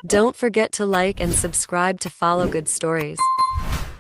Don't forget to like and subscribe to follow good stories.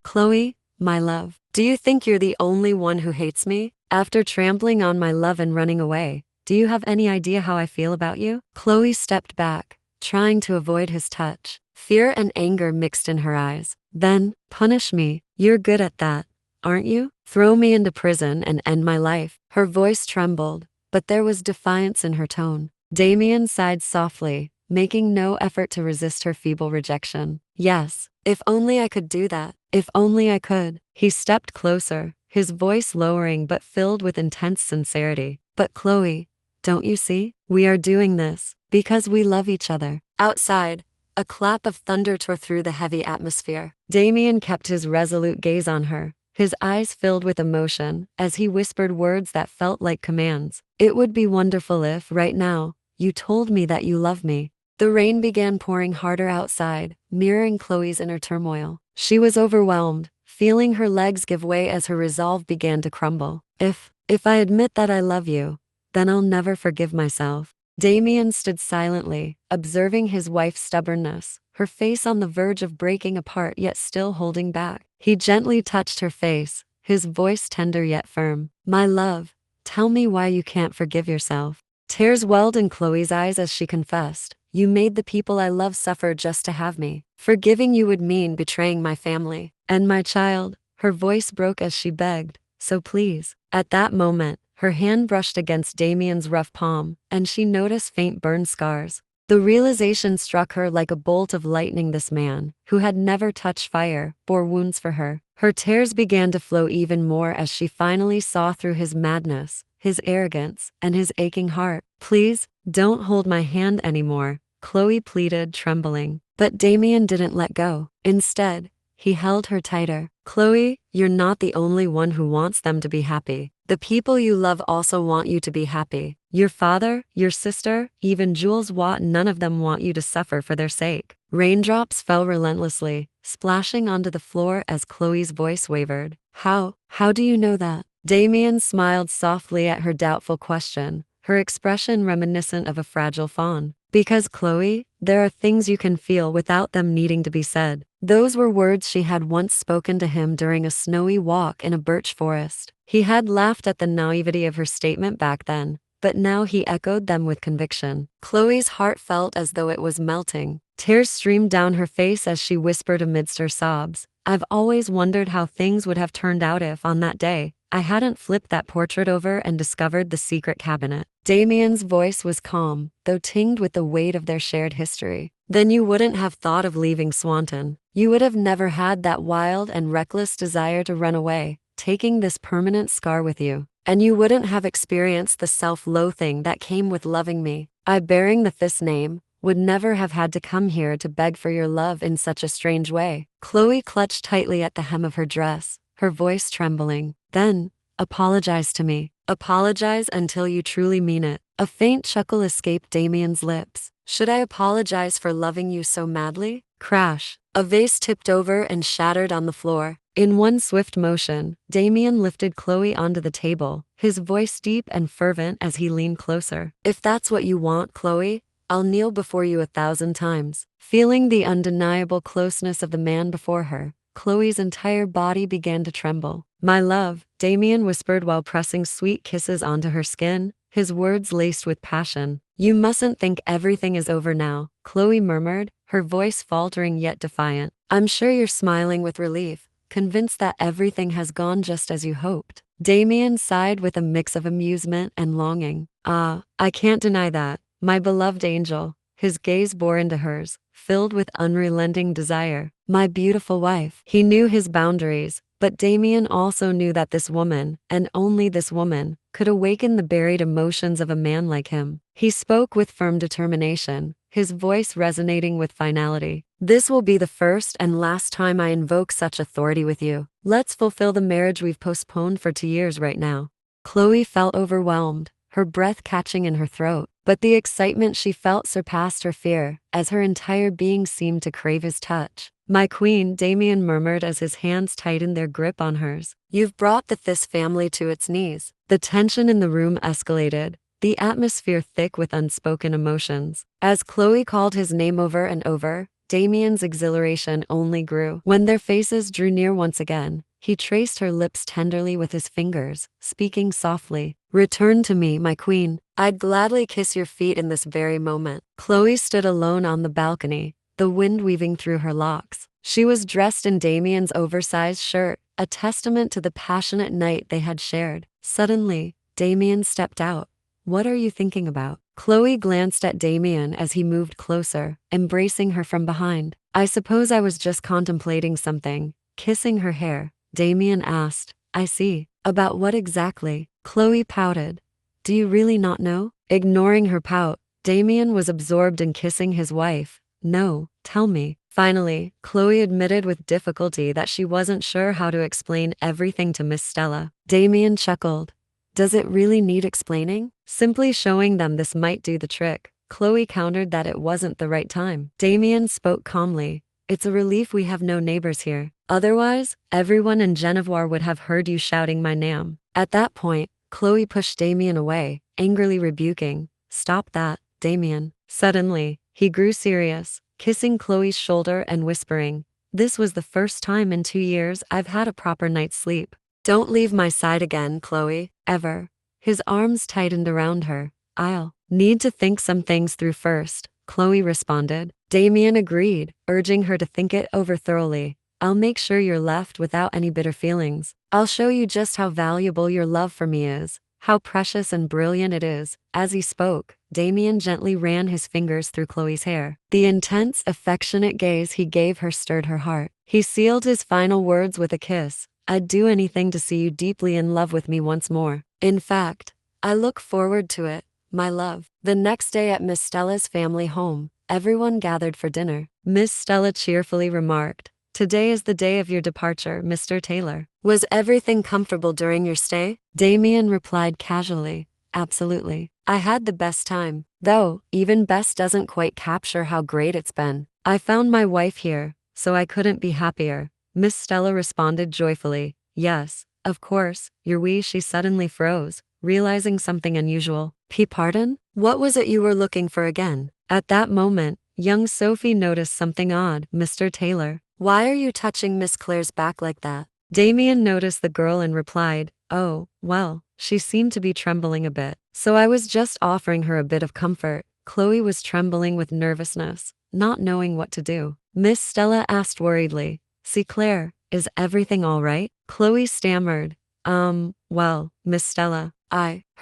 Chloe, my love, do you think you're the only one who hates me? After trampling on my love and running away, do you have any idea how I feel about you? Chloe stepped back, trying to avoid his touch. Fear and anger mixed in her eyes. Then, punish me. You're good at that, aren't you? Throw me into prison and end my life. Her voice trembled, but there was defiance in her tone. Damien sighed softly, making no effort to resist her feeble rejection. Yes, if only I could do that. If only I could. He stepped closer, his voice lowering but filled with intense sincerity. But Chloe, don't you see? We are doing this because we love each other. Outside, a clap of thunder tore through the heavy atmosphere. Damien kept his resolute gaze on her, his eyes filled with emotion as he whispered words that felt like commands. It would be wonderful if, right now, you told me that you love me. The rain began pouring harder outside, mirroring Chloe's inner turmoil. She was overwhelmed, feeling her legs give way as her resolve began to crumble. If I admit that I love you, then I'll never forgive myself. Damien stood silently, observing his wife's stubbornness, her face on the verge of breaking apart yet still holding back. He gently touched her face, his voice tender yet firm. My love, tell me why you can't forgive yourself. Tears welled in Chloe's eyes as she confessed. You made the people I love suffer just to have me. Forgiving you would mean betraying my family. And my child. Her voice broke as she begged. So please. At that moment, her hand brushed against Damien's rough palm, and she noticed faint burn scars. The realization struck her like a bolt of lightning. This man, who had never touched fire, bore wounds for her. Her tears began to flow even more as she finally saw through his madness, his arrogance, and his aching heart. Please, don't hold my hand anymore, Chloe pleaded, trembling. But Damien didn't let go. Instead, he held her tighter. Chloe, you're not the only one who wants them to be happy. The people you love also want you to be happy. Your father, your sister, even Jules Watt, none of them want you to suffer for their sake. Raindrops fell relentlessly, splashing onto the floor as Chloe's voice wavered. How do you know that? Damien smiled softly at her doubtful question, her expression reminiscent of a fragile fawn. Because Chloe, there are things you can feel without them needing to be said. Those were words she had once spoken to him during a snowy walk in a birch forest. He had laughed at the naivety of her statement back then, but now he echoed them with conviction. Chloe's heart felt as though it was melting. Tears streamed down her face as she whispered amidst her sobs. I've always wondered how things would have turned out if, on that day, I hadn't flipped that portrait over and discovered the secret cabinet. Damien's voice was calm, though tinged with the weight of their shared history. Then you wouldn't have thought of leaving Swanton. You would have never had that wild and reckless desire to run away, taking this permanent scar with you. And you wouldn't have experienced the self-loathing that came with loving me. I, bearing the Thys name, would never have had to come here to beg for your love in such a strange way. Chloe clutched tightly at the hem of her dress, her voice trembling. Then, apologize to me. Apologize until you truly mean it. A faint chuckle escaped Damien's lips. Should I apologize for loving you so madly? Crash. A vase tipped over and shattered on the floor. In one swift motion, Damien lifted Chloe onto the table, his voice deep and fervent as he leaned closer. If that's what you want, Chloe, I'll kneel before you 1,000 times. Feeling the undeniable closeness of the man before her, Chloe's entire body began to tremble. My love, Damien whispered while pressing sweet kisses onto her skin, his words laced with passion. You mustn't think everything is over now, Chloe murmured, her voice faltering yet defiant. I'm sure you're smiling with relief, convinced that everything has gone just as you hoped. Damien sighed with a mix of amusement and longing. I can't deny that, my beloved angel. His gaze bore into hers, filled with unrelenting desire. My beautiful wife. He knew his boundaries, but Damien also knew that this woman, and only this woman, could awaken the buried emotions of a man like him. He spoke with firm determination, his voice resonating with finality. This will be the first and last time I invoke such authority with you. Let's fulfill the marriage we've postponed for 2 years right now. Chloe felt overwhelmed, her breath catching in her throat. But the excitement she felt surpassed her fear, as her entire being seemed to crave his touch. My queen, Damien murmured as his hands tightened their grip on hers. You've brought the Thys family to its knees. The tension in the room escalated, the atmosphere thick with unspoken emotions. As Chloe called his name over and over, Damien's exhilaration only grew. When their faces drew near once again, he traced her lips tenderly with his fingers, speaking softly. "Return to me, my queen. I'd gladly kiss your feet in this very moment." Chloe stood alone on the balcony, the wind weaving through her locks. She was dressed in Damien's oversized shirt, a testament to the passionate night they had shared. Suddenly, Damien stepped out. "What are you thinking about?" Chloe glanced at Damien as he moved closer, embracing her from behind. "I suppose I was just contemplating something." Kissing her hair, Damien asked, "I see. About what exactly?" Chloe pouted. "Do you really not know?" Ignoring her pout, Damien was absorbed in kissing his wife. "No, tell me." Finally, Chloe admitted with difficulty that she wasn't sure how to explain everything to Miss Stella. Damien chuckled. "Does it really need explaining? Simply showing them this might do the trick." Chloe countered that it wasn't the right time. Damien spoke calmly. "It's a relief we have no neighbors here. Otherwise, everyone in Genevois would have heard you shouting my name." At that point, Chloe pushed Damien away, angrily rebuking, "Stop that, Damien." Suddenly, he grew serious, kissing Chloe's shoulder and whispering, "This was the first time in 2 years I've had a proper night's sleep. Don't leave my side again, Chloe, ever." His arms tightened around her. "I'll need to think some things through first," Chloe responded. Damien agreed, urging her to think it over thoroughly. "I'll make sure you're left without any bitter feelings. I'll show you just how valuable your love for me is, how precious and brilliant it is." As he spoke, Damien gently ran his fingers through Chloe's hair. The intense, affectionate gaze he gave her stirred her heart. He sealed his final words with a kiss. "I'd do anything to see you deeply in love with me once more. In fact, I look forward to it, my love." The next day at Miss Stella's family home, everyone gathered for dinner. Miss Stella cheerfully remarked, "Today is the day of your departure, Mr. Taylor. Was everything comfortable during your stay?" Damien replied casually, "Absolutely. I had the best time. Though, even best doesn't quite capture how great it's been. I found my wife here, so I couldn't be happier." Miss Stella responded joyfully, "Yes, of course, your wee." She suddenly froze, realizing something unusual. Pardon? What was it you were looking for again?" At that moment, young Sophie noticed something odd. "Mr. Taylor, why are you touching Miss Claire's back like that?" Damien noticed the girl and replied, "Oh, well, she seemed to be trembling a bit, so I was just offering her a bit of comfort." Chloe was trembling with nervousness, not knowing what to do. Miss Stella asked worriedly, "See Claire, is everything all right?" Chloe stammered, Well, Miss Stella,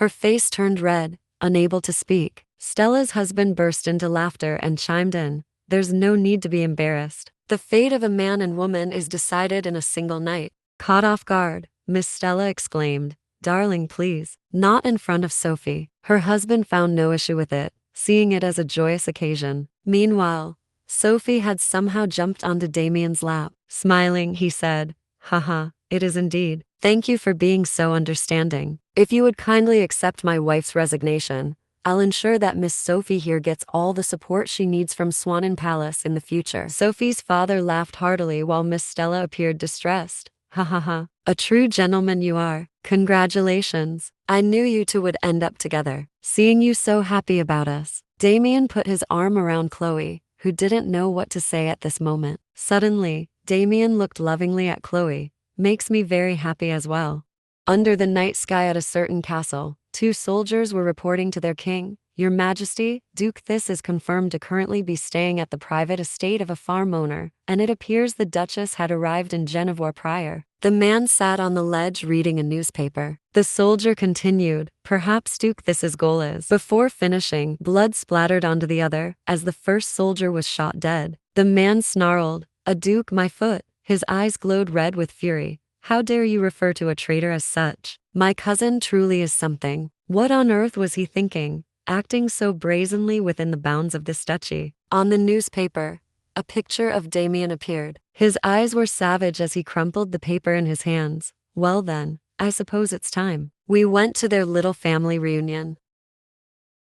Her face turned red, unable to speak. Stella's husband burst into laughter and chimed in, "There's no need to be embarrassed. The fate of a man and woman is decided in a single night." Caught off guard, Miss Stella exclaimed, "Darling, please, not in front of Sophie." Her husband found no issue with it, seeing it as a joyous occasion. Meanwhile, Sophie had somehow jumped onto Damien's lap. Smiling, he said, "Haha, it is indeed. Thank you for being so understanding. If you would kindly accept my wife's resignation, I'll ensure that Miss Sophie here gets all the support she needs from Swannon Palace in the future." Sophie's father laughed heartily while Miss Stella appeared distressed. "Ha ha ha. A true gentleman you are. Congratulations. I knew you two would end up together. Seeing you so happy about us." Damien put his arm around Chloe, who didn't know what to say at this moment. Suddenly, Damien looked lovingly at Chloe. "Makes me very happy as well." Under the night sky at a certain castle, 2 soldiers were reporting to their king, "Your Majesty, Duke this is confirmed to currently be staying at the private estate of a farm owner, and it appears the Duchess had arrived in Genevois prior." The man sat on the ledge reading a newspaper. The soldier continued, "Perhaps Duke this's goal is." Before finishing, blood splattered onto the other, as the first soldier was shot dead. The man snarled, "A duke, my foot." His eyes glowed red with fury. "How dare you refer to a traitor as such? My cousin truly is something." What on earth was he thinking, acting so brazenly within the bounds of this duchy? On the newspaper, a picture of Damien appeared. His eyes were savage as he crumpled the paper in his hands. "Well then, I suppose it's time." We went to their little family reunion.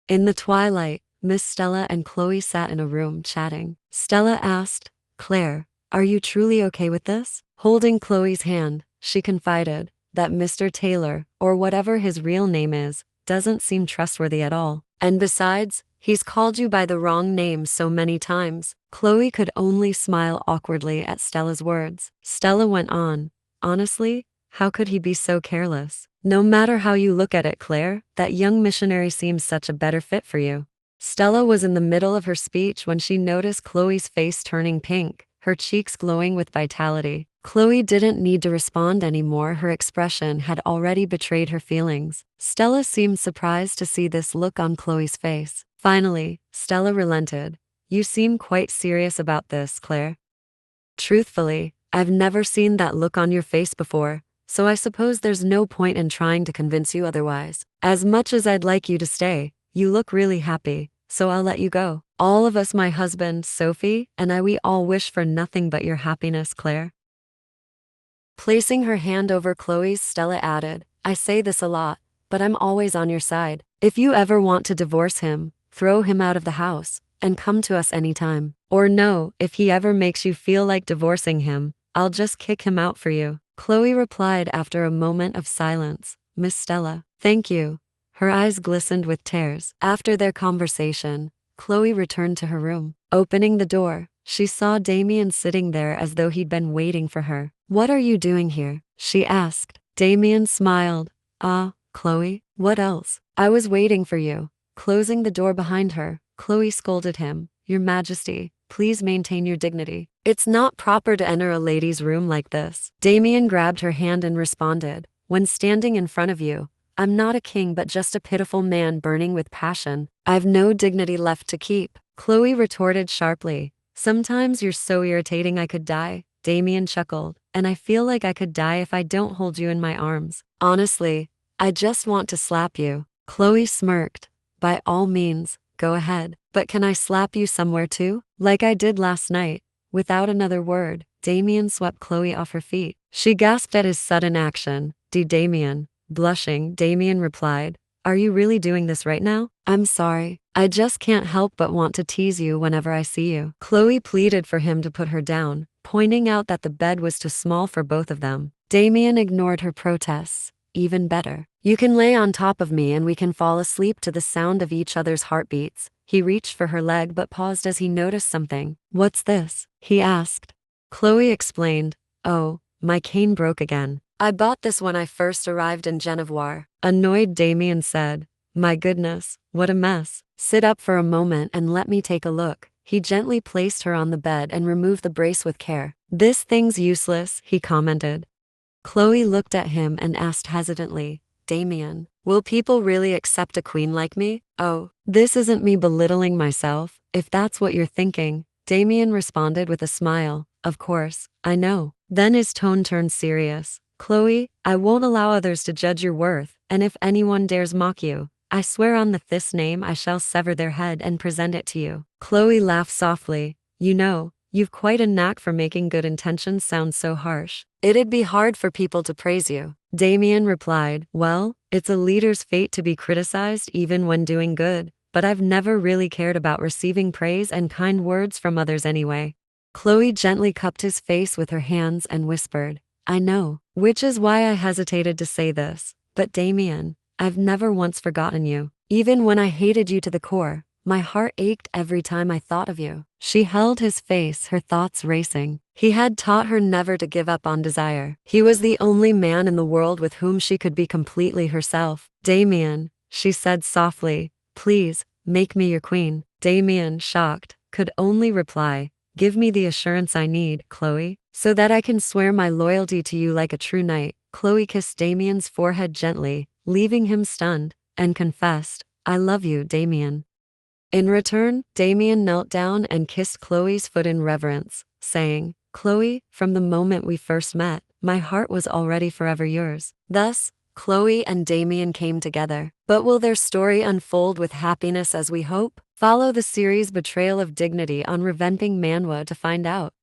In the twilight, Miss Stella and Chloe sat in a room chatting. Stella asked, "Claire, are you truly okay with this?" Holding Chloe's hand, she confided that Mr. Taylor, or whatever his real name is, doesn't seem trustworthy at all. And besides, he's called you by the wrong name so many times. Chloe could only smile awkwardly at Stella's words. Stella went on, honestly, how could he be so careless? No matter how you look at it, Claire, that young missionary seems such a better fit for you. Stella was in the middle of her speech when she noticed Chloe's face turning pink, her cheeks glowing with vitality. Chloe didn't need to respond anymore, her expression had already betrayed her feelings. Stella seemed surprised to see this look on Chloe's face. Finally, Stella relented. You seem quite serious about this, Claire. Truthfully, I've never seen that look on your face before, so I suppose there's no point in trying to convince you otherwise. As much as I'd like you to stay, you look really happy, so I'll let you go. All of us, my husband, Sophie, and I, we all wish for nothing but your happiness, Claire. Placing her hand over Chloe's, Stella added, I say this a lot, but I'm always on your side. If you ever want to divorce him, throw him out of the house, and come to us anytime. Or no, if he ever makes you feel like divorcing him, I'll just kick him out for you. Chloe replied after a moment of silence, Miss Stella, thank you. Her eyes glistened with tears. After their conversation, Chloe returned to her room. Opening the door, she saw Damien sitting there as though he'd been waiting for her. What are you doing here? She asked. Damien smiled. Chloe, what else? I was waiting for you. Closing the door behind her, Chloe scolded him. Your Majesty, please maintain your dignity. It's not proper to enter a lady's room like this. Damien grabbed her hand and responded, when standing in front of you, I'm not a king but just a pitiful man burning with passion. I've no dignity left to keep. Chloe retorted sharply. Sometimes you're so irritating I could die. Damien chuckled. And I feel like I could die if I don't hold you in my arms. Honestly, I just want to slap you. Chloe smirked. By all means, go ahead. But can I slap you somewhere too? Like I did last night. Without another word, Damien swept Chloe off her feet. She gasped at his sudden action. Damien. Blushing, Damien replied, are you really doing this right now? I'm sorry. I just can't help but want to tease you whenever I see you. Chloe pleaded for him to put her down, pointing out that the bed was too small for both of them. Damien ignored her protests. Even better. You can lay on top of me and we can fall asleep to the sound of each other's heartbeats. He reached for her leg but paused as he noticed something. What's this? He asked. Chloe explained. Oh, my cane broke again. I bought this when I first arrived in Genevois. Annoyed, Damien said. My goodness, what a mess. Sit up for a moment and let me take a look. He gently placed her on the bed and removed the brace with care. This thing's useless, he commented. Chloe looked at him and asked hesitantly, Damien, will people really accept a queen like me? Oh, this isn't me belittling myself, if that's what you're thinking. Damien responded with a smile. Of course, I know. Then his tone turned serious. Chloe, I won't allow others to judge your worth, and if anyone dares mock you, I swear on the this name I shall sever their head and present it to you. Chloe laughed softly. You know, you've quite a knack for making good intentions sound so harsh. It'd be hard for people to praise you. Damien replied, well, it's a leader's fate to be criticized even when doing good, but I've never really cared about receiving praise and kind words from others anyway. Chloe gently cupped his face with her hands and whispered, I know, which is why I hesitated to say this, but Damien, I've never once forgotten you. Even when I hated you to the core, my heart ached every time I thought of you. She held his face, her thoughts racing. He had taught her never to give up on desire. He was the only man in the world with whom she could be completely herself. Damien, she said softly, please, make me your queen. Damien, shocked, could only reply, give me the assurance I need, Chloe, so that I can swear my loyalty to you like a true knight. Chloe kissed Damien's forehead gently, leaving him stunned, and confessed, I love you, Damien. In return, Damien knelt down and kissed Chloe's foot in reverence, saying, Chloe, from the moment we first met, my heart was already forever yours. Thus, Chloe and Damien came together. But will their story unfold with happiness as we hope? Follow the series Betrayal of Dignity on Reven Manhwa to find out.